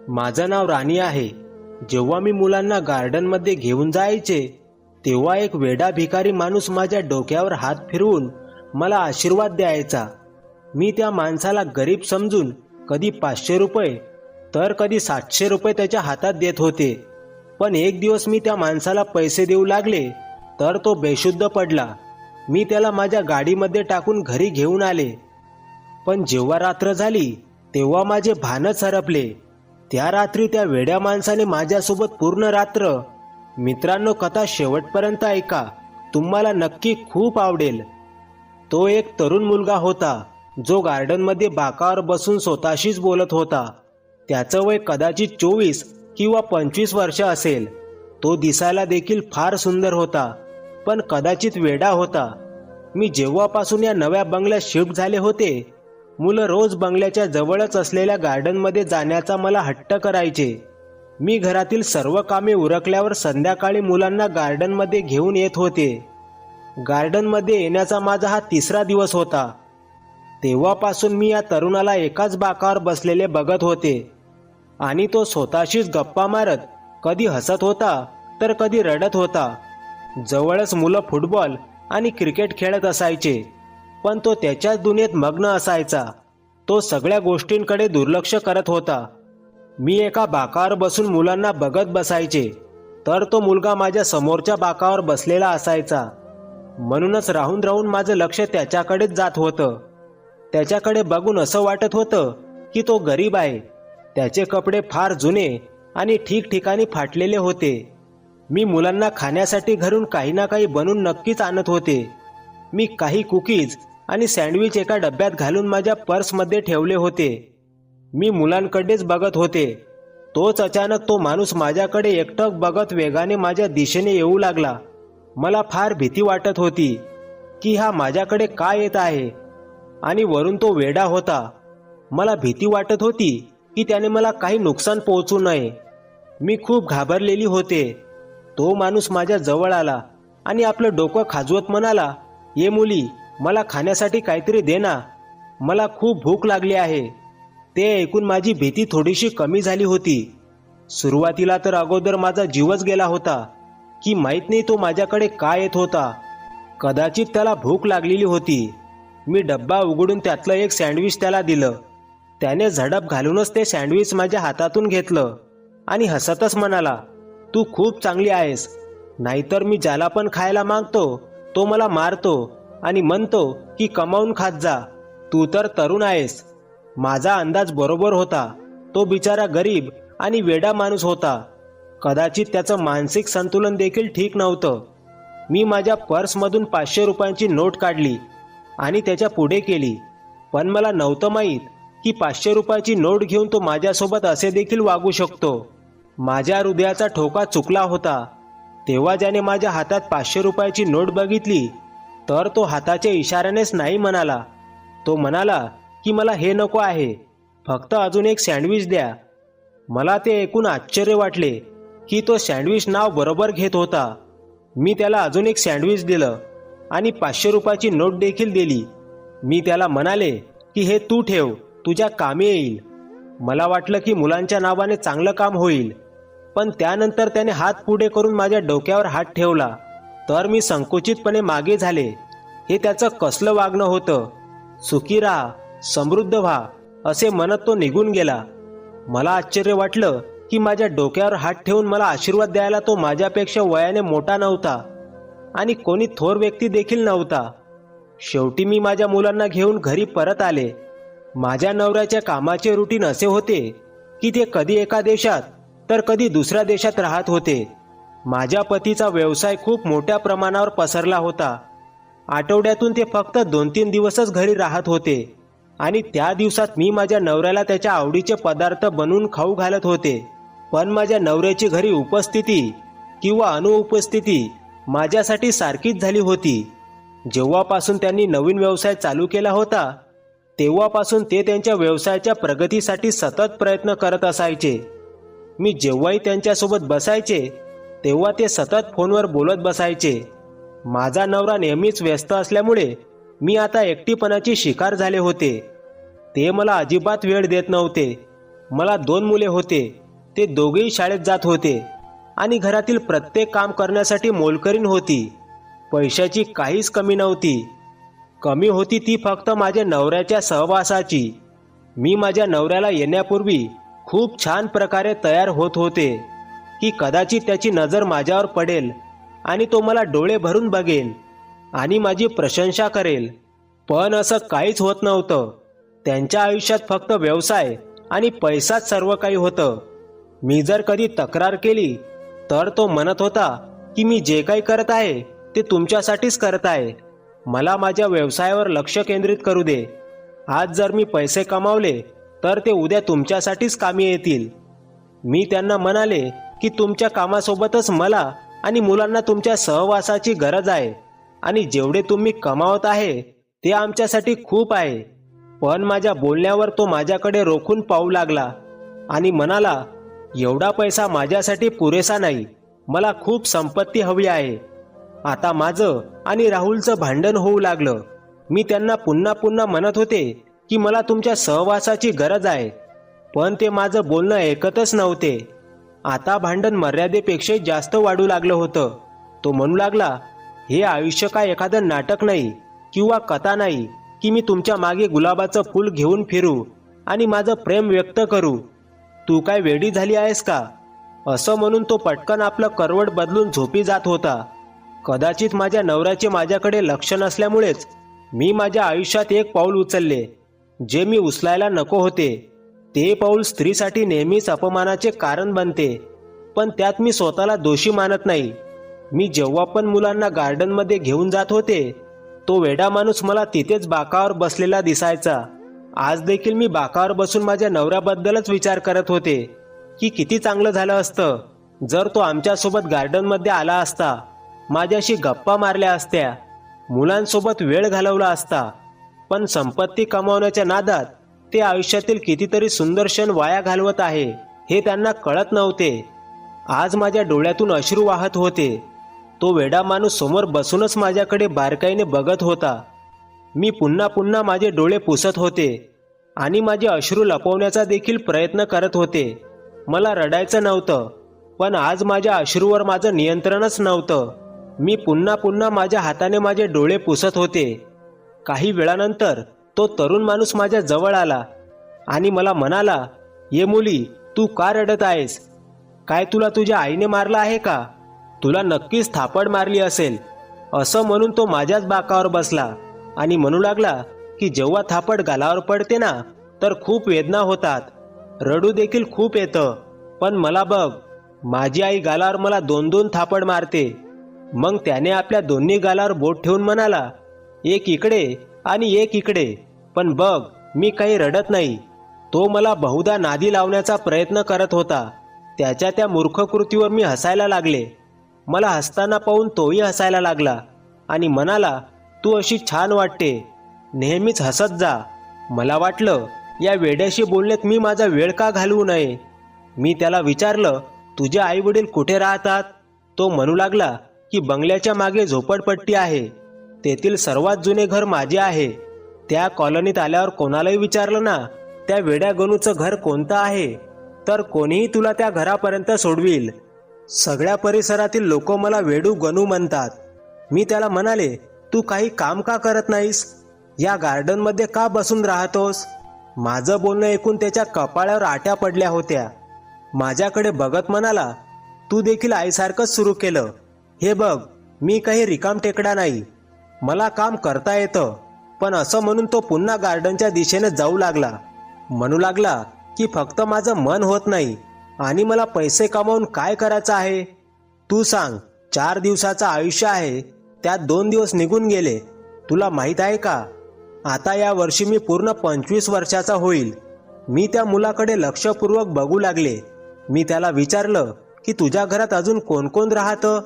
माझं नाव राणी आहे. जेव्हा मी मुलांना गार्डनमध्ये घेऊन जायचे तेव्हा एक वेडा भिकारी माणूस माझ्या डोक्यावर हात फिरवून मला आशीर्वाद द्यायचा. मी त्या माणसाला गरीब समजून कधी 500 रुपये तर कधी 700 रुपये त्याच्या हातात देत होते. पण एक दिवस मी त्या माणसाला पैसे देऊ लागले तर तो बेशुद्ध पडला. मी त्याला माझ्या गाडीमध्ये टाकून घरी घेऊन आले. पण जेव्हा रात्र झाली तेव्हा माझे भानच हरपले. त्या रात्री त्या वेड्या माणसाने माझ्यासोबत पूर्ण रात्र. मित्रांनो, कथा शेवटपर्यंत ऐका, तुम्हाला नक्की खूप आवडेल. तो एक तरुण मुलगा होता जो गार्डनमध्ये बाकावर बसून स्वतःशीच बोलत होता. त्याचं वय कदाचित 24 किंवा 25 वर्ष असेल. तो दिसायला देखील फार सुंदर होता, पण कदाचित वेडा होता. मी जेव्हापासून या नव्या बंगल्यात शिफ्ट झाले होते, मुलं रोज बंगल्याच्या जवळच असलेल्या गार्डनमध्ये जाण्याचा मला हट्ट करायचे. मी घरातील सर्व कामे उरकल्यावर संध्याकाळी मुलांना गार्डनमध्ये घेऊन येत होते. गार्डनमध्ये येण्याचा माझा हा 3रा दिवस होता. तेव्हापासून मी या तरुणाला एकाच बाकावर बसलेले बघत होते आणि तो स्वतःशीच गप्पा मारत कधी हसत होता तर कधी रडत होता. जवळच मुलं फुटबॉल आणि क्रिकेट खेळत असायचे, पण तो त्याच्याच दुनियेत मग्न असायचा. तो सगळ्या गोष्टींकडे दुर्लक्ष करत होता. मी एका बाकावर बसून मुलांना बघत बसायचे तर तो मुलगा माझ्या समोरच्या बाकावर बसलेला असायचा. म्हणूनच राहून राहून माझं लक्ष त्याच्याकडेच जात होतं. त्याच्याकडे बघून असं वाटत होतं की तो गरीब आहे. त्याचे कपडे फार जुने आणि ठिकठिकाणी फाटलेले होते. मी मुलांना खाण्यासाठी घरून काही ना काही बनवून नक्कीच आणत होते. मी काही कुकीज आणि सँडविच एका डब्यात घालून माझ्या पर्समध्ये ठेवले होते. मी मुलांकडेच बघत होते. तोच अचानक तो माणूस माझ्याकडे एकटक बघत वेगाने माझ्या दिशेने येऊ लागला. मला फार भीती वाटत होती की हा माझ्याकडे का येत आहे, आणि वरून तो वेडा होता. मला भीती वाटत होती की त्याने मला काही नुकसान पोहोचू नये. मी खूप घाबरलेली होते. तो माणूस माझ्या जवळ आला आणि आपलं डोकं खाजवत म्हणाला, "ये मुली, मला खाण्यासाठी काहीतरी दे ना, मला खूप भूक लागली आहे." ते ऐकून माझी भीती थोडीशी कमी झाली होती. सुरुवातीला तर अगोदर माझा जीवच गेला होता की माहीत नाही तो माझ्याकडे का येत होता. कदाचित त्याला भूक लागलेली होती. मी डब्बा उघडून त्यातलं एक सँडविच त्याला दिलं. त्याने झडप घालूनच ते सँडविच माझ्या हातातून घेतलं आणि हसतच म्हणाला, "तू खूप चांगली आहेस. नाहीतर मी ज्याला पण खायला मागतो तो मला मारतो आणि म्हणतो की कमावून खात जा. तू तर तरुण आहेस." माझा अंदाज बरोबर होता. तो बिचारा गरीब आणि वेडा माणूस होता. कदाचित त्याचं मानसिक संतुलन देखील ठीक नव्हतं. मी माझ्या पर्समधून 500 रुपयांची नोट काढली आणि त्याच्या पुढे केली. पण मला नव्हतं माहीत की 500 रुपयाची नोट घेऊन तो माझ्यासोबत असे देखील वागू शकतो. माझ्या हृदयाचा ठोका चुकला होता. तेव्हा ज्याने माझ्या हातात 500 रुपयाची नोट बघितली तर तो हाताच्या इशाऱ्यानेच नाही म्हणाला. तो म्हणाला की मला हे नको आहे, फक्त अजून एक सँडविच द्या. मला ते ऐकून आश्चर्य वाटले की तो सँडविच नाव बरोबर घेत होता. मी त्याला अजून एक सँडविच दिलं आणि 500 रुपयाची नोट देखील दिली. मी त्याला म्हणाले की हे तू ठेव, तुझ्या कामी येईल. मला वाटलं की मुलांच्या नावाने चांगलं काम होईल. पण त्यानंतर त्याने हात पुढे करून माझ्या डोक्यावर हात ठेवला तर मी संकुचितपणे मागे झाले. हे त्याचं कसलं वागणं होतं. सुखी राहा, समृद्ध व्हा असे म्हणत तो निघून गेला. मला आश्चर्य वाटलं की माझ्या डोक्यावर हात ठेवून मला आशीर्वाद द्यायला तो माझ्यापेक्षा वयाने मोठा नव्हता आणि कोणी थोर व्यक्ती देखील नव्हता. शेवटी मी माझ्या मुलांना घेऊन घरी परत आले. माझ्या नवऱ्याच्या कामाचे रुटीन असे होते की ते कधी एका देशात तर कधी दुसऱ्या देशात राहत होते. माझ्या पतीचा व्यवसाय खूप मोठ्या प्रमाणावर पसरला होता. आठवड्यातून ते फक्त 2-3 दिवसच घरी राहत होते आणि त्या दिवसात मी माझ्या नवऱ्याला त्याच्या आवडीचे पदार्थ बनवून खाऊ घालत होते. पण माझ्या नवऱ्याची घरी उपस्थिती किंवा अनुपस्थिती माझ्यासाठी सारखीच झाली होती. जेव्हापासून त्यांनी नवीन व्यवसाय चालू केला होता तेव्हापासून ते त्यांच्या व्यवसायाच्या प्रगतीसाठी सतत प्रयत्न करत असायचे. मी जेव्हाही त्यांच्यासोबत बसायचे तेव्हा ते सतत फोनवर बोलत बसायचे. माझा नवरा नेहमीच व्यस्त असल्यामुळे मी आता एकटीपणाची शिकार झाले होते. ते मला अजिबात वेळ देत नव्हते. मला 2 मुले होते. ते दोघेही शाळेत जात होते आणि घरातील प्रत्येक काम करण्यासाठी मोलकरीण होती. पैशाची काहीच कमी नव्हती. कमी होती ती फक्त माझ्या नवऱ्याच्या सहवासाची. मी माझ्या नवऱ्याला येण्यापूर्वी खूप छान प्रकारे तयार होत होते की कदाचित त्याची नजर माझ्यावर पडेल आणि तो मला डोळे भरून बघेल आणि माझी प्रशंसा करेल. पण असं काहीच होत नव्हतं. त्यांच्या आयुष्यात फक्त व्यवसाय आणि पैसाच सर्व काही होतं. मी जर कधी तक्रार केली तर तो म्हणत होता की मी जे काही करत आहे ते तुमच्यासाठीच करत आहे. मला माझ्या व्यवसायावर लक्ष केंद्रित करू दे. आज जर मी पैसे कमावले तर ते उद्या तुमच्यासाठीच कामी येतील. मी त्यांना म्हणाले की तुमच्या कामासोबतच मला आणि मुलांना तुमच्या सहवासाची गरज आहे आणि जेवढे तुम्ही कमावत आहे ते आमच्यासाठी खूप आहे. पण माझ्या बोलण्यावर तो माझ्याकडे रोखून पाहू लागला आणि म्हणाला, एवढा पैसा माझ्यासाठी पुरेसा नाही. मला खूप संपत्ती हवी आहे. आता माझं आणि राहुलचं भांडण होऊ लागलं. मी त्यांना पुन्हा पुन्हा म्हणत होते की मला तुमच्या सहवासाची गरज आहे, पण ते माझं बोलणं ऐकतच नव्हते. आता भांडण मर्यादेपेक्षा जास्त वाढू लागलं होतं. तो म्हणू लागला, हे आयुष्य काय एखादं नाटक नाही किंवा कथा नाही की मी तुमच्या मागे गुलाबाचं फूल घेऊन फिरू आणि माझं प्रेम व्यक्त करू. तू काय वेडी झाली आहेस का? असं म्हणून तो पटकन आपलं करवट बदलून झोपी जात होता. कदाचित माझ्या नवऱ्याचे माझ्याकडे लक्ष नसल्यामुळेच मी माझ्या आयुष्यात एक पाऊल उचलले जे मी उचलायला नको होते. ते पाऊल स्त्रीसाठी नेहमीच अपमानाचे कारण बनते, पण त्यात मी स्वतःला दोषी मानत नाही. मी जेव्हा पण मुलांना गार्डनमध्ये घेऊन जात होते तो वेडा माणूस मला तिथेच बाकावर बसलेला दिसायचा. आज देखील मी बाकावर बसून माझ्या नवऱ्याबद्दलच विचार करत होते की किती चांगलं झालं असतं जर तो आमच्यासोबत गार्डनमध्ये आला असता, माझ्याशी गप्पा मारल्या असत्या, मुलांसोबत वेळ घालवला असता. पण संपत्ती कमावण्याच्या नादात ते आयुष्यातील कितीतरी सुंदर क्षण वाया घालवत आहे हे त्यांना कळत नव्हते. आज माझ्या डोळ्यातून अश्रू वाहत होते. तो वेडा माणूस समोर बसूनच माझ्याकडे बारकाईने बघत होता. मी पुन्हा पुन्हा माझे डोळे पुसत होते आणि माझे अश्रू लपवण्याचा देखील प्रयत्न करत होते. मला रडायचं नव्हतं, पण आज माझ्या अश्रूवर माझं नियंत्रणच नव्हतं. मी पुन्हा पुन्हा माझ्या हाताने माझे डोळे पुसत होते. काही वेळानंतर तो तरुण माणूस माझ्या जवळ आला आणि मला म्हणाला, ये मुली, तू का रडत आहेस? काय तुला तुझ्या आईने मारलं आहे का? तुला नक्कीच थापड मारली असेल. असं म्हणून तो माझ्याच बाकावर बसला आणि म्हणू लागला की जेव्हा थापड गालावर पडते ना तर खूप वेदना होतात, रडू देखील खूप येतं. पण मला बघ, माझी आई गालावर मला 2-2 थापड मारते. मग त्याने आपल्या दोन्ही गालावर बोट ठेवून म्हणाला, एक इकडे आणि एक इकडे, पण बघ मी काही रडत नाही. तो मला बहुधा नादी लावण्याचा प्रयत्न करत होता. त्याच्या त्या मूर्ख कृतीवर मी हसायला लागले. मला हसताना पाहून तोही हसायला लागला आणि म्हणाला, तू अशी छान वाटते, नेहमीच हसत जा. मला वाटलं या वेड्याशी बोलण्यात मी माझा वेळ का घालवू नये. मी त्याला विचारलं, तुझे आई वडील कुठे राहतात? तो म्हणू लागला की बंगल्याच्या मागे झोपडपट्टी आहे. तेथील सर्वात जुने घर माझे आहे. त्या कॉलनीत आल्यावर कोणालाही विचारलं ना त्या वेड्या गणूचं घर कोणतं आहे तर कोणीही तुला त्या घरापर्यंत सोडविल. सगळ्या परिसरातील लोक मला वेडू गणू म्हणतात. मी त्याला म्हणाले, तू काही काम का करत नाहीस? या गार्डनमध्ये का बसून राहतोस? माझं बोलणं ऐकून त्याच्या कपाळावर आट्या पडल्या होत्या. माझ्याकडे बघत म्हणाला, तू देखील आईसारखंच सुरू केलं. हे बघ, मी काही रिकाम टेकडा नाही, मला काम करता येतं. पण असं म्हणून तो पुन्हा गार्डनच्या दिशेने जाऊ लागला. म्हणू लागला की फक्त माझं मन होत नाही आणि मला पैसे कमावून काय करायचं आहे? तू सांग, 4 दिवसाचं आयुष्य आहे, त्यात 2 दिवस निघून गेले. तुला माहीत आहे का, आता या वर्षी मी पूर्ण 25 वर्षाचा होईल. मी त्या मुलाकडे लक्षपूर्वक बघू लागले. मी त्याला विचारलं की तुझ्या घरात अजून कोण कोण राहतं?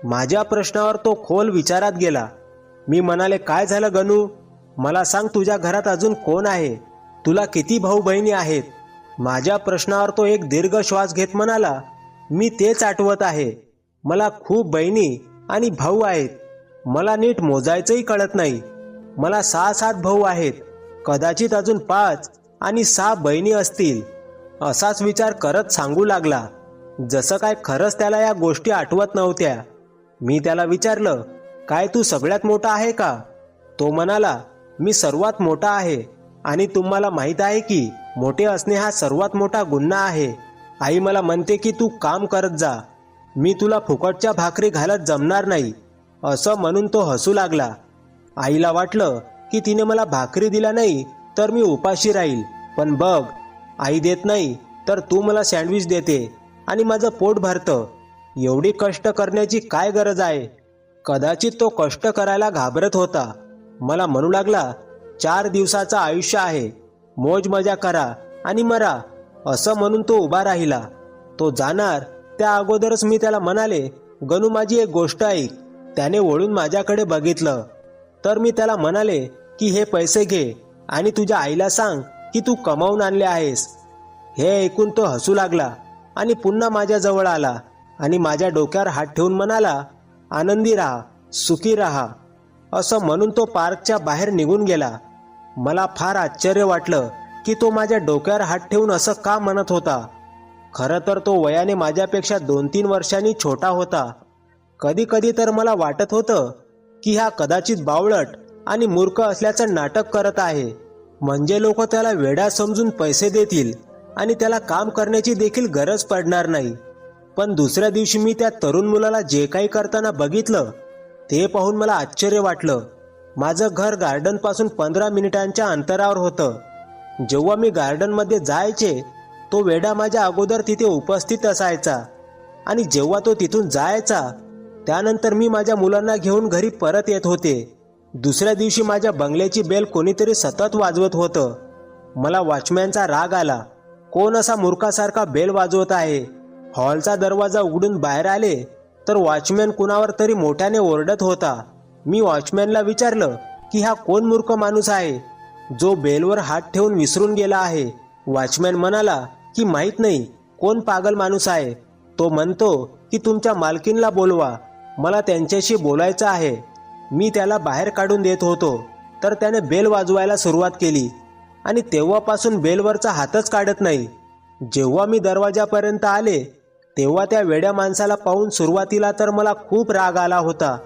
माझ्या प्रश्नावर तो खोल विचारात गेला. मी म्हणाले, काय झालं गणू, मला सांग, तुझ्या घरात अजून कोण आहे? तुला किती भाऊ बहिणी आहेत? माझ्या प्रश्नावर तो एक दीर्घ श्वास घेत म्हणाला, मी तेच आठवत आहे. मला खूप बहिणी आणि भाऊ आहेत. मला नीट मोजायचंही कळत नाही. मला 6-7 भाऊ आहेत, कदाचित अजून 5 आणि 6 बहिणी असतील. असाच विचार करत सांगू लागला, जसं काय खरंच त्याला या गोष्टी आठवत नव्हत्या. मी त्याला विचारलं, काय तू सगळ्यात मोठा आहे का? तो म्हणाला, मी सर्वात मोठा आहे आणि तुम्हाला माहीत आहे की मोठे असणे हा सर्वात मोठा गुन्हा आहे. आई मला म्हणते की तू काम करत जा, मी तुला फुकटच्या भाकरी घालत जमणार नाही. असं म्हणून तो हसू लागला. आईला वाटलं की तिने मला भाकरी दिला नाही तर मी उपाशी राहील, पण बघ, आई देत नाही तर तू मला सँडविच देते आणि माझं पोट भरतं. एवढी कष्ट करण्याची काय गरज आहे? कदाचित तो कष्ट करायला घाबरत होता. मला म्हणू लागला, 4 दिवसाचं आयुष्य आहे, मौज मजा करा आणि मरा. असं म्हणून तो उभा राहिला. तो जाणार त्या अगोदरच मी त्याला म्हणाले, गणू माझी एक गोष्ट ऐक. त्याने वळून माझ्याकडे बघितलं तर मी त्याला म्हणाले की हे पैसे घे आणि तुझ्या आईला सांग की तू कमावून आणले आहेस. हे ऐकून तो हसू लागला आणि पुन्हा माझ्याजवळ आला आणि माझ्या डोक्यावर हात ठेवून म्हणाला, आनंदी राहा, सुखी राहा. असं म्हणून तो पार्कच्या बाहेर निघून गेला. मला फार आश्चर्य वाटलं की तो माझ्या डोक्यावर हात ठेवून असं का म्हणत होता. खरं तर तो वयाने माझ्यापेक्षा 2-3 वर्षांनी छोटा होता. कधी कधी तर मला वाटत होतं की हा कदाचित बावळट आणि मूर्ख असल्याचं नाटक करत आहे, म्हणजे लोक त्याला वेडा समजून पैसे देतील आणि त्याला काम करण्याची देखील गरज पडणार नाही. पण दुसऱ्या दिवशी मी त्या तरुण मुलाला जे काही करताना बघितलं ते पाहून मला आश्चर्य वाटलं. माझं घर गार्डनपासून 15 मिनिटांच्या अंतरावर होतं. जेव्हा मी गार्डनमध्ये जायचे तो वेडा माझ्या अगोदर तिथे उपस्थित असायचा आणि जेव्हा तो तिथून जायचा त्यानंतर मी माझ्या मुलांना घेऊन घरी परत येत होते. दुसऱ्या दिवशी माझ्या बंगल्याची बेल कोणीतरी सतत वाजवत होतं. मला वॉचमॅनचा राग आला. कोण असा मूर्खासारखा बेल वाजवत आहे? हॉलचा दरवाजा उघडून बाहेर आले तर वॉचमॅन कुणावर तरी मोठ्याने ओरडत होता. मी वॉचमॅनला विचारलं की हा कोण मूर्ख माणूस आहे जो बेलवर हात ठेवून विसरून गेला आहे. वॉचमॅन म्हणाला की माहीत नाही, कोण पागल माणूस आहे. तो म्हणतो की तुमच्या मालकीनला बोलवा, मला त्यांच्याशी बोलायचं आहे. मी त्याला बाहेर काढून देत होतो तर त्याने बेल वाजवायला सुरुवात केली आणि तेव्हापासून बेलवरचा हातच काढत नाही. जेव्हा मी दरवाजापर्यंत आले तेव्हा त्या वेड्या माणसाला पाहून सुरुवातीला तर मला खूप राग आला होता.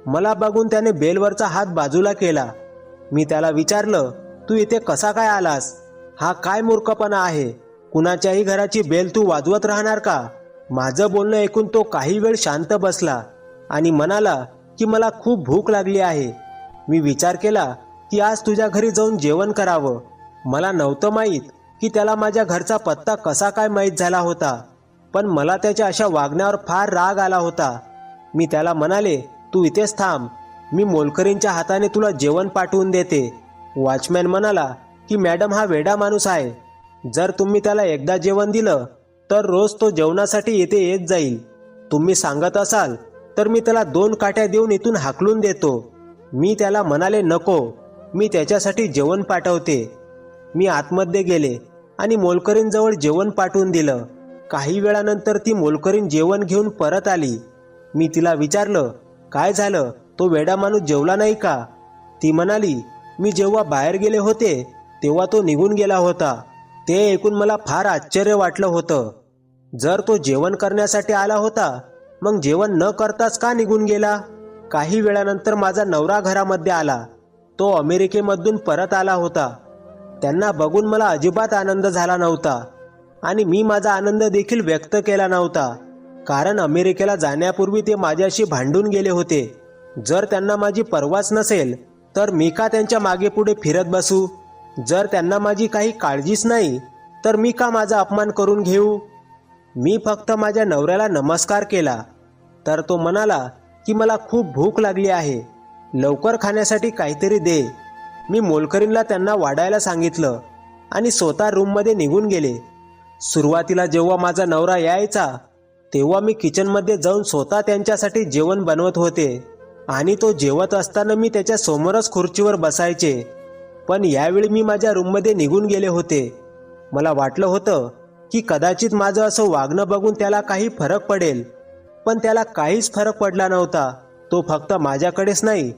मला बघून त्याने बेलवरचा हात बाजूला केला. मी त्याला विचारलं, तू इथे कसा काय आलास? हा काय मूर्खपणा आहे? कुणाच्याही घराची बेल तू वाजवत राहणार का? माझं बोलणं ऐकून तो काही वेळ शांत बसला आणि म्हणाला की मला खूप भूक लागली आहे. मी विचार केला की आज तुझ्या घरी जाऊन जेवण करावं. मला नव्हतं माहीत की त्याला माझ्या घरचा पत्ता कसा काय माहीत झाला होता, पण मला त्याच्या अशा वागण्यावर फार राग आला होता. मी त्याला म्हणाले, तू इथेच थांब, मी मोलकरींच्या हाताने तुला जेवण पाठवून देते. वॉचमॅन म्हणाला की मॅडम हा वेडा माणूस आहे. जर तुम्ही त्याला एकदा जेवण दिलं तर रोज तो जेवणासाठी येथे येत जाईल. तुम्ही सांगत असाल तर मी त्याला 2 काठ्या देऊन इथून हाकलून देतो. मी त्याला म्हणाले, नको, मी त्याच्यासाठी जेवण पाठवते. मी आतमध्ये गेले आणि मोलकरींजवळ जेवण पाठवून दिलं. काही वेळानंतर ती मोलकरीण जेवण घेऊन परत आली. मी तिला विचारलं, काय झालं, तो वेडा माणूस जेवला नाही का? ती म्हणाली, मी जेव्हा बाहेर गेले होते तेव्हा तो निघून गेला होता. ते ऐकून मला फार आश्चर्य वाटलं होतं. जर तो जेवण करण्यासाठी आला होता मग जेवण न करताच का निघून गेला? काही वेळानंतर माझा नवरा घरामध्ये आला. तो अमेरिकेमधून परत आला होता. त्यांना बघून मला अजिबात आनंद झाला नव्हता आणि मी माझा आनंद देखील व्यक्त केला नव्हता, कारण अमेरिकेला जाण्यापूर्वी ते माझ्याशी भांडून गेले होते. जर त्यांना माझी पर्वाच नसेल तर मी का त्यांच्या मागे पुढे फिरत बसू? जर त्यांना माझी काही काळजीच नाही तर मी का माझा अपमान करून घेऊ? मी फक्त माझ्या नवऱ्याला नमस्कार केला तर तो म्हणाला की मला खूप भूक लागली आहे, लवकर खाण्यासाठी काहीतरी दे. मी मोलकरीणला त्यांना वाढायला सांगितलं आणि स्वतः रूममध्ये निघून गेले. सुरुवातीला जेव्हा माझा नवरा यायचा तेव्हा मी किचनमध्ये जाऊन स्वतः त्यांच्यासाठी जेवण बनवत होते आणि तो जेवत असताना मी त्याच्या समोरच खुर्चीवर बसायचे. पण यावेळी मी माझ्या रूममध्ये निघून गेले होते. मला वाटलं होतं की कदाचित माझं असं वागणं बघून त्याला काही फरक पडेल, पण त्याला काहीच फरक पडला नव्हता. तो फक्त माझ्याकडेच नाही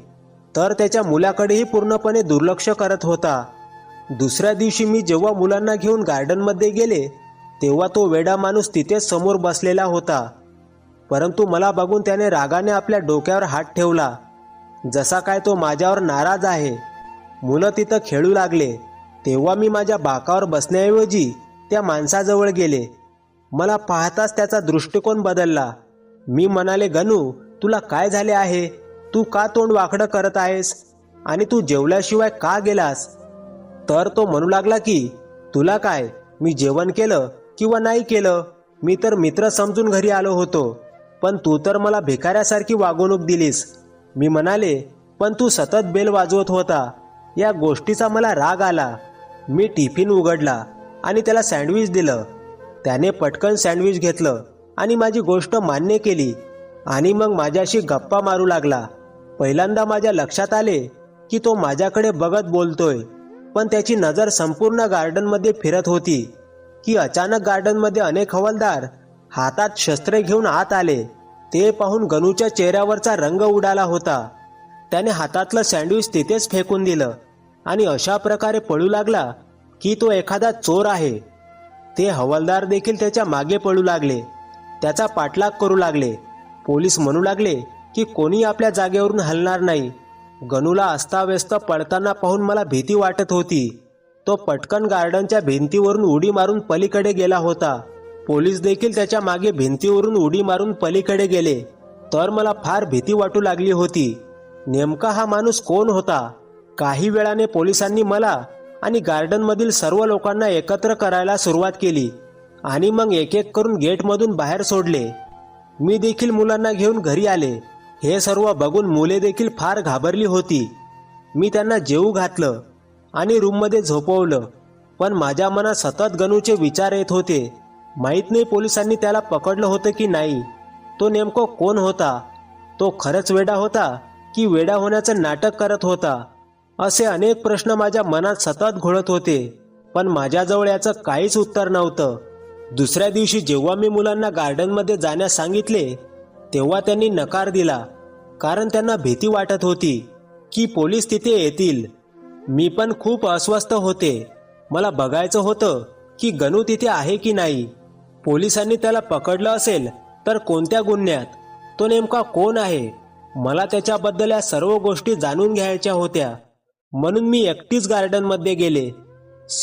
तर त्याच्या मुलाकडेही पूर्णपणे दुर्लक्ष करत होता. दुसऱ्या दिवशी मी जेव्हा मुलांना घेऊन गार्डनमध्ये गेले तेव्हा तो वेडा माणूस तिथेच समोर बसलेला होता. परंतु मला बघून त्याने रागाने आपल्या डोक्यावर हात ठेवला, जसा काय तो माझ्यावर नाराज आहे. मुलं तिथं खेळू लागले. तेव्हा मी माझ्या बाकावर बसण्याऐवजी त्या माणसाजवळ गेले. मला पाहताच त्याचा दृष्टिकोन बदलला. मी म्हणाले, गणू, तुला काय झाले आहे? तू का तोंड वाकडं करत आहेस? आणि तू जेवल्याशिवाय का गेलास? तर तो म्हणू लागला की, तुला काय, मी जेवण केलं किंवा नाही केलं? मी तर मित्र समजून घरी आलो होतो, पण तू तर मला भिकाऱ्यासारखी वागणूक दिलीस. मी म्हणाले, पण तू सतत बेल वाजवत होता. या गोष्टीचा मला राग आला. मी टिफिन उघडला आणि त्याला सँडविच दिलं. त्याने पटकन सँडविच घेतलं आणि माझी गोष्ट मान्य केली आणि मग माझ्याशी गप्पा मारू लागला. पहिल्यांदा माझ्या लक्षात आले की तो माझ्याकडे बघत बोलतोय, पण त्याची नजर संपूर्ण गार्डनमध्ये फिरत होती की अचानक गार्डनमध्ये अनेक हवालदार हातात शस्त्रे घेऊन आत आले. ते पाहून गणूच्या चेहऱ्यावरचा रंग उडाला होता. त्याने हातातलं सँडविच तिथेच फेकून दिलं आणि अशा प्रकारे पळू लागला की तो एखादा चोर आहे. ते हवालदार देखील त्याच्या मागे पळू लागले, त्याचा पाठलाग करू लागले. पोलीस म्हणू लागले की कोणी आपल्या जागेवरून हलणार नाही. गणूला अस्ताव्यस्त पळताना पाहून मला भीती वाटत होती. तो पटकन गार्डनच्या भिंतीवरून उडी मारून पलीकडे गेला होता. पोलीस देखील त्याच्या मागे भिंतीवरून उडी मारून पलीकडे गेले. तर मला फार भीती वाटू लागली होती. नेमका हा माणूस कोण होता? काही वेळाने पोलिसांनी मला आणि गार्डनमधील सर्व लोकांना एकत्र करायला सुरुवात केली आणि मग एक एक करून गेटमधून बाहेर सोडले. मी देखील मुलांना घेऊन घरी आले. हे सर्व बघून मुले देखील फार घाबरली होती. मी त्यांना जेवू घातलं आणि रूममध्ये झोपवलं, पण माझ्या मनात सतत गणूचे विचार येत होते. माहीत नाही पोलिसांनी त्याला पकडलं होतं की नाही. तो नेमकं कोण होता? तो खरंच वेडा होता की वेडा होण्याचं नाटक करत होता? असे अनेक प्रश्न माझ्या मनात सतत घोळत होते, पण माझ्याजवळ याचं काहीच उत्तर नव्हतं. दुसऱ्या दिवशी जेव्हा मी मुलांना गार्डनमध्ये जाण्यास सांगितले तेव्हा त्यांनी नकार दिला, कारण त्यांना भीती वाटत होती की पोलीस तिथे येतील. मी पण खूप अस्वस्थ होते. मला बघायचं होतं की गणू तिथे आहे की नाही. पोलिसांनी त्याला पकडलं असेल तर कोणत्या गुन्ह्यात? तो नेमका कोण आहे? मला त्याच्याबद्दल या सर्व गोष्टी जाणून घ्यायच्या होत्या. म्हणून मी एकटीच गार्डनमध्ये गेले.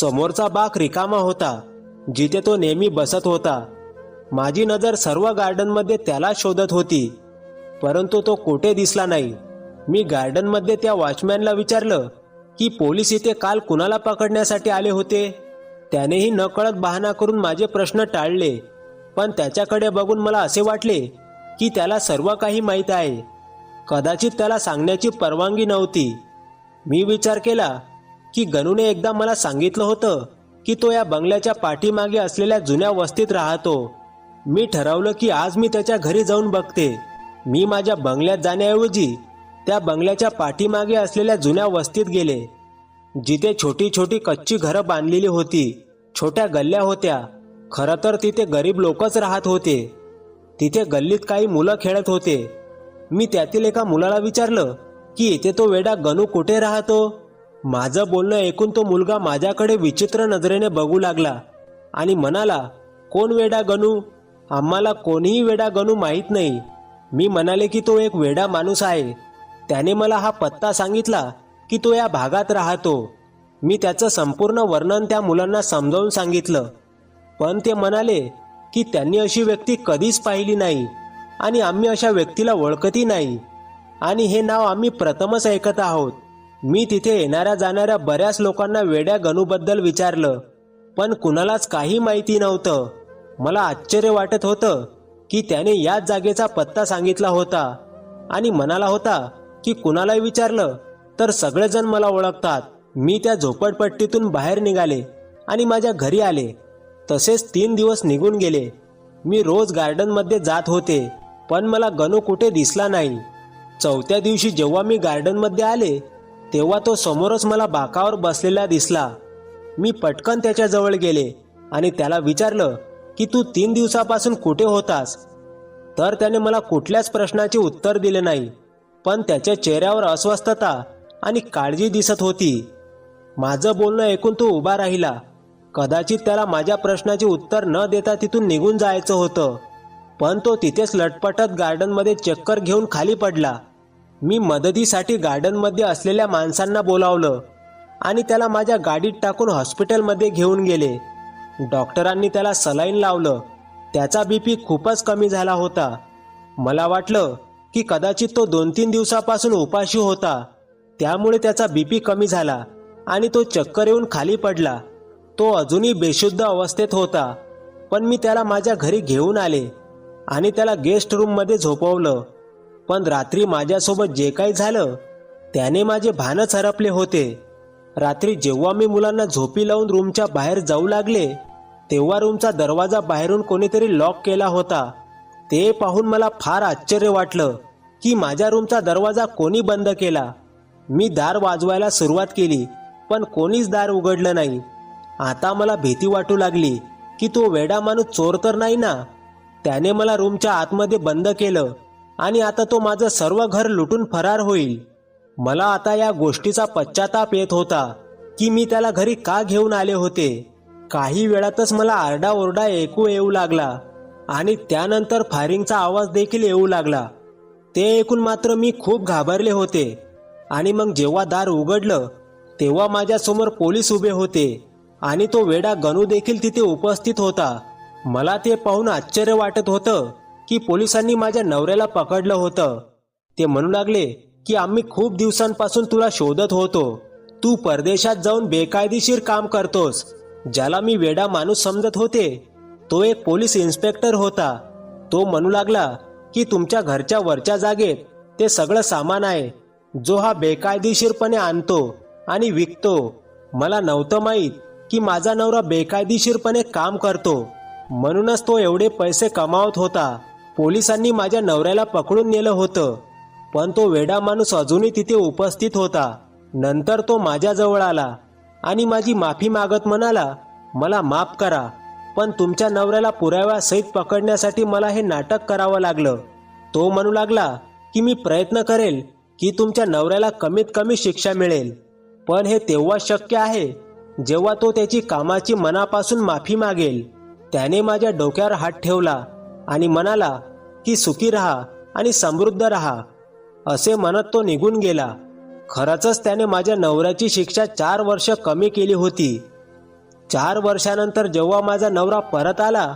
समोरचा बाग रिकामा होता, जिथे तो नेहमी बसत होता. माझी नजर सर्व गार्डनमध्ये त्याला शोधत होती, परंतु तो कुठे दिसला नाही. मी गार्डनमध्ये त्या वॉचमॅनला विचारलं की पोलीस इथे काल कुणाला पकडण्यासाठी आले होते. त्यानेही नकळत बहाणा करून माझे प्रश्न टाळले, पण त्याच्याकडे बघून मला असे वाटले की त्याला सर्व काही माहीत आहे. कदाचित त्याला सांगण्याची परवानगी नव्हती. मी विचार केला की गणूने एकदा मला सांगितलं होतं की तो या बंगल्याच्या पाठीमागे असलेल्या जुन्या वस्तीत राहतो. मी ठरवलं की आज मी त्याच्या घरी जाऊन बघते. मी माझ्या बंगल्यात जाण्याऐवजी त्या बंगल्याच्या पाठीमागे असलेल्या जुन्या वस्तीत गेले, जिथे छोटी छोटी कच्ची घरं बांधलेली होती. छोट्या गल्ल्या होत्या. खरं तर तिथे गरीब लोकच राहत होते. तिथे गल्लीत काही मुलं खेळत होते. मी त्यातील एका मुलाला विचारलं की इथे तो वेडा गणू कुठे राहतो. माझं बोलणं ऐकून तो मुलगा माझ्याकडे विचित्र नजरेने बघू लागला आणि म्हणाला, कोण वेडा गणू? आम्हाला कोणीही वेडा गणू माहीत नाही. मी म्हणाले की तो एक वेडा माणूस आहे. त्याने मला हा पत्ता सांगितला की तो या भागात राहतो. मी त्याचं संपूर्ण वर्णन त्या मुलांना समजावून सांगितलं, पण ते म्हणाले की त्यांनी अशी व्यक्ती कधीच पाहिली नाही आणि आम्ही अशा व्यक्तीला ओळखतही नाही आणि हे नाव आम्ही प्रथमच ऐकत आहोत. मी तिथे येणाऱ्या जाणाऱ्या बऱ्याच लोकांना वेड्या गणूबद्दल विचारलं, पण कुणालाच काही माहिती नव्हतं. मला आश्चर्य वाटत होतं की त्याने याच जागेचा पत्ता सांगितला होता आणि म्हणाला होता की कुणालाही विचारलं तर सगळेजण मला ओळखतात. मी त्या झोपडपट्टीतून बाहेर निघाले आणि माझ्या घरी आले. तसेच 3 दिवस निघून गेले. मी रोज गार्डनमध्ये जात होते, पण मला गणू कुठे दिसला नाही. 4थ्या दिवशी जेव्हा मी गार्डनमध्ये आले तेव्हा तो समोरच मला बाकावर बसलेला दिसला. मी पटकन त्याच्याजवळ गेले आणि त्याला विचारलं की तू 3 दिवसापासून कुठे होतास? तर त्याने मला कुठल्याच प्रश्नाचे उत्तर दिले नाही, पण त्याच्या चेहऱ्यावर अस्वस्थता आणि काळजी दिसत होती. माझं बोलणं ऐकून तो उभा राहिला. कदाचित त्याला माझ्या प्रश्नाचे उत्तर न देता तिथून निघून जायचं होतं, पण तो तिथेच लटपटत गार्डनमध्ये चक्कर घेऊन खाली पडला. मी मदतीसाठी गार्डनमध्ये असलेल्या माणसांना बोलावलं आणि त्याला माझ्या गाडीत टाकून हॉस्पिटलमध्ये घेऊन गेले. डॉक्टरांनी त्याला सलाईन लावलं. त्याचा बीपी खूपच कमी झाला होता. मला वाटलं की कदाचित तो 2-3 दिवसापासून उपाशी होता, त्यामुळे त्याचा बीपी कमी झाला आणि तो चक्कर येऊन खाली पडला. तो अजूनही बेशुद्ध अवस्थेत होता, पण मी त्याला माझ्या घरी घेऊन आले आणि त्याला गेस्ट रूममध्ये झोपवलं. पण रात्री माझ्यासोबत जे काही झालं त्याने माझे भानच हरपले होते. रात्री जेव्हा मी मुलांना झोपी लावून रूमच्या बाहेर जाऊ लागले, तेव्हा रूमचा दरवाजा बाहेरून कोणीतरी लॉक केला होता. ते पाहून मला फार आश्चर्य वाटलं की माझ्या रूमचा दरवाजा कोणी बंद केला. मी दार वाजवायला सुरुवात केली, पण कोणीच दार उघडलं नाही. आता मला भीती वाटू लागली की तो वेडा माणूस चोर तर नाही ना. त्याने मला रूमच्या आतमध्ये बंद केलं आणि आता तो माझं सर्व घर लुटून फरार होईल. मला आता या गोष्टीचा पश्चाताप येत होता की मी त्याला घरी का घेऊन आले होते. काही वेळातच मला आरडाओरडा ऐकू येऊ लागला आणि त्यानंतर फायरिंगचा आवाज देखील येऊ लागला. ते ऐकून मात्र मी खूप घाबरले होते आणि मग जेव्हा दार उघडलं तेव्हा माझ्यासमोर पोलीस उभे होते आणि तो वेडा गणू देखील तिथे उपस्थित होता. मला ते पाहून आश्चर्य वाटत होतं की पोलिसांनी माझ्या नवऱ्याला पकडलं होतं. ते म्हणू लागले की आम्ही खूप दिवसांपासून तुला शोधत होतो. तू परदेशात जाऊन बेकायदेशीर काम करतोस. ज्याला मी वेडा माणूस समजत होते तो एक पोलीस इन्स्पेक्टर होता. तो म्हणू लागला की तुमच्या घरच्या वरच्या जागेत ते सगळं सामान आहे जो हा बेकायदेशीरपणे आणतो आणि विकतो. मला नव्हतं माहीत की माझा नवरा बेकायदेशीरपणे काम करतो, म्हणूनच तो एवढे पैसे कमावत होता. पोलिसांनी माझ्या नवऱ्याला पकडून नेलं होतं, पण तो वेडा माणूस अजूनही तिथे उपस्थित होता. नंतर तो माझ्याजवळ आला आणि माझी माफी मागत म्हणाला, मला माफ करा, पण तुमच्या नवऱ्याला पुराव्यासहित पकडण्यासाठी मला हे नाटक करावं लागलं. तो म्हणू लागला की मी प्रयत्न करेल की तुमच्या नवऱ्याला कमीत कमी शिक्षा मिळेल, पण हे तेव्हा शक्य आहे जेव्हा तो त्याची कामाची मनापासून माफी मागेल. त्याने माझ्या डोक्यावर हात ठेवला आणि म्हणाला की सुखी राहा आणि समृद्ध राहा. असे म्हणत तो निघून गेला. खरंच त्याने माझ्या नवऱ्याची शिक्षा 4 वर्ष कमी केली होती. 4 वर्षानंतर जेव्हा माझा नवरा परत आला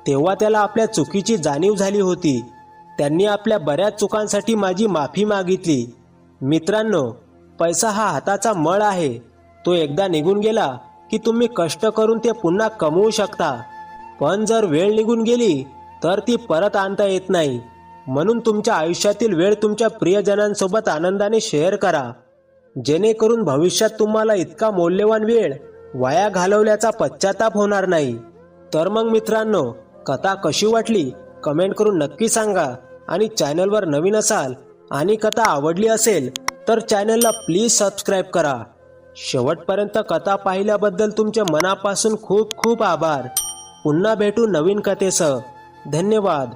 तेव्हा त्याला आपल्या चुकीची जाणीव झाली होती. त्यांनी आपल्या बऱ्याच चुकांसाठी माझी माफी मागितली. मित्रांनो, पैसा हा हाताचा मळ आहे. तो एकदा निघून गेला की तुम्ही कष्ट करून ते पुन्हा कमवू शकता, पण जर वेळ निघून गेली तर ती परत आणता येत नाही. म्हणून तुमच्या आयुष्यातील वेळ तुमच्या प्रियजनांसोबत आनंदाने शेअर करा, जेणेकरून भविष्यात तुम्हाला इतका मौल्यवान वेळ वाया घालवल्याचा पश्चाताप होणार नाही. तर मग मित्रांनो, कथा कशी वाटली कमेंट करून नक्की सांगा आणि चॅनलवर नवीन असाल आणि कथा आवडली असेल तर चॅनलला प्लीज सबस्क्राईब करा. शेवटपर्यंत कथा पाहिल्याबद्दल तुमच्या मनापासून खूप खूप आभार. पुन्हा भेटू नवीन कथेसह. धन्यवाद.